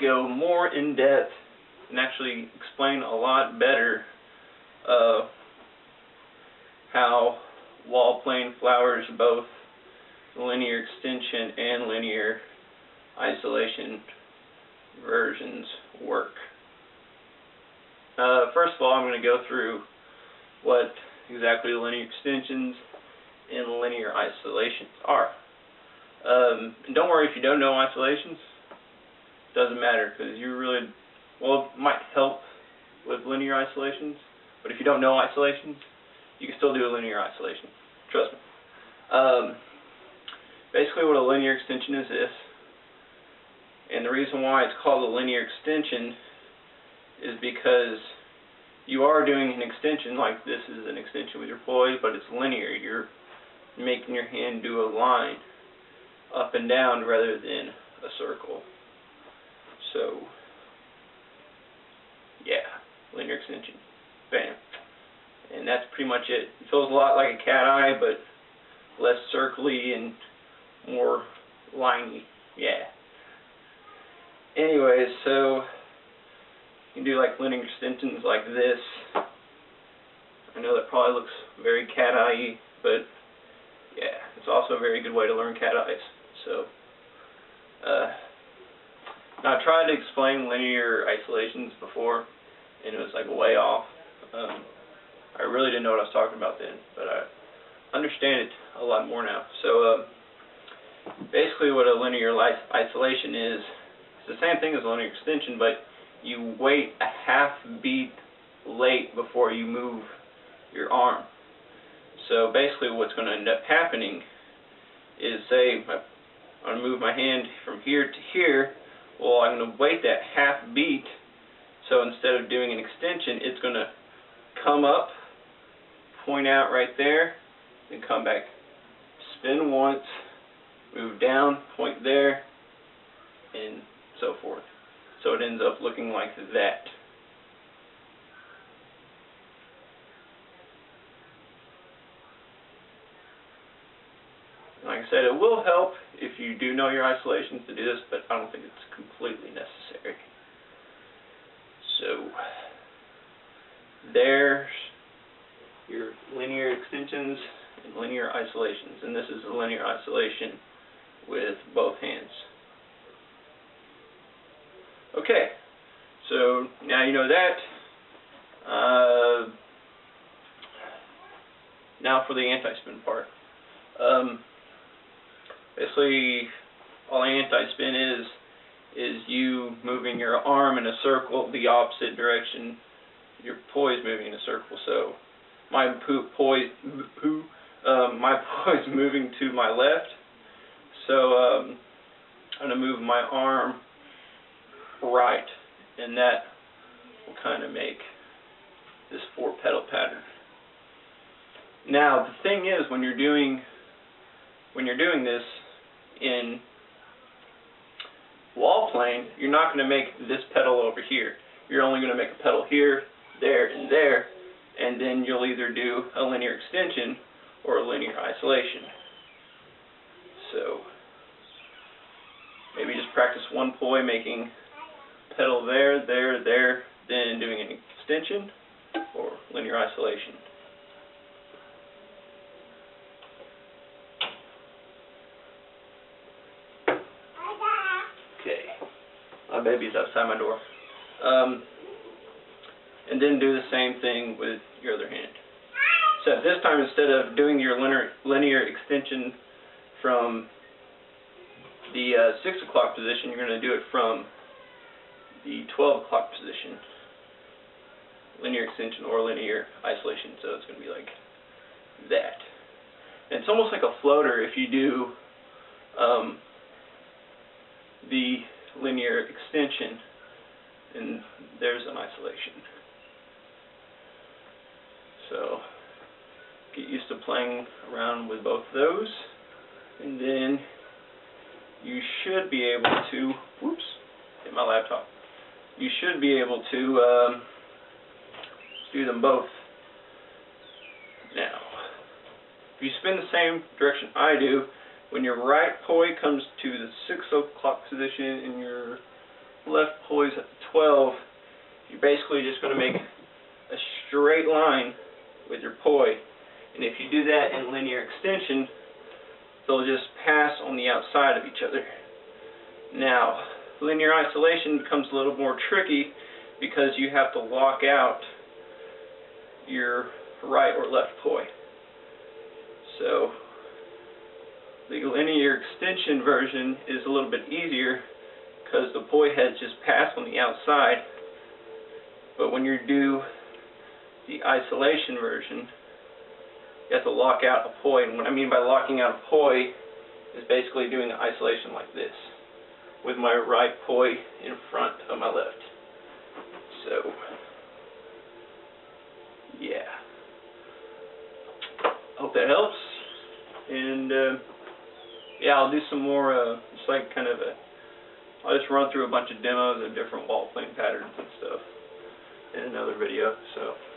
go more in depth and actually explain a lot better how Wallplane flowers, both linear extension and linear isolation versions, work. First of all, I'm going to go through what exactly linear extensions and linear isolations are. And don't worry if you don't know isolations. It doesn't matter, because you really, well, it might help with linear isolations, but if you don't know isolations, you can still do a linear isolation. Trust me. Basically what a linear extension is this, and the reason why it's called a linear extension is because you are doing an extension, like this is an extension with your poi, but it's linear. You're making your hand do a line up and down rather than a circle. So, yeah, linear extension. Bam. And that's pretty much it. It feels a lot like a cat eye, but less circly and more liney. Yeah. Anyways, so you can do like linear extensions like this. I know that probably looks very cat-eye-y, but yeah, it's also a very good way to learn cat eyes. So, now I tried to explain linear isolations before, and it was like way off. I really didn't know what I was talking about then, but I understand it a lot more now. So, basically what a linear isolation is, it's the same thing as a linear extension, but you wait a half beat late before you move your arm. So basically what's going to end up happening is, say I'm going to move my hand from here to here. Well, I'm going to wait that half beat, so instead of doing an extension, it's going to come up, point out right there, then come back, spin once, move down, point there, and so forth. So it ends up looking like that. Like I said, it will help if you do know your isolations to do this, but I don't think it's completely necessary. So, there's your linear extensions and linear isolations, and this is a linear isolation with both hands. Okay, so now you know that. Now for the anti-spin part. Basically, all anti-spin is you moving your arm in a circle the opposite direction your poi is moving in a circle. So my poi is moving to my left. So I'm going to move my arm right, and that will kind of make this 4-petal pattern. Now the thing is, when you're doing this in Wallplane, you're not going to make this petal over here. You're only going to make a petal here, there, and then you'll either do a linear extension or a linear isolation. So maybe just practice one poi making petal there, then doing an extension or linear isolation. Okay, my baby's outside my door. And then do the same thing with your other hand. So this time, instead of doing your linear extension from the 6 o'clock position, you're going to do it from the 12 o'clock position. Linear extension or linear isolation, so it's going to be like that. And it's almost like a floater if you do the linear extension, and there's an isolation. So get used to playing around with both those, and then you should be able to, whoops, hit my laptop. You should be able to do them both. Now, if you spin the same direction I do, when your right poi comes to the 6 o'clock position and your left poise at the 12, you're basically just going to make a straight line with your poi. And if you do that in linear extension, they'll just pass on the outside of each other. Now, linear isolation becomes a little more tricky because you have to lock out your right or left poi. So, the linear extension version is a little bit easier because the poi heads just pass on the outside. But when you do the isolation version, you have to lock out a poi. And what I mean by locking out a poi is basically doing the isolation like this, with my right poi in front of my left. So, yeah. Hope that helps. And yeah, I'll do some more, just like kind of I'll just run through a bunch of demos of different Wallplane patterns and stuff in another video. So.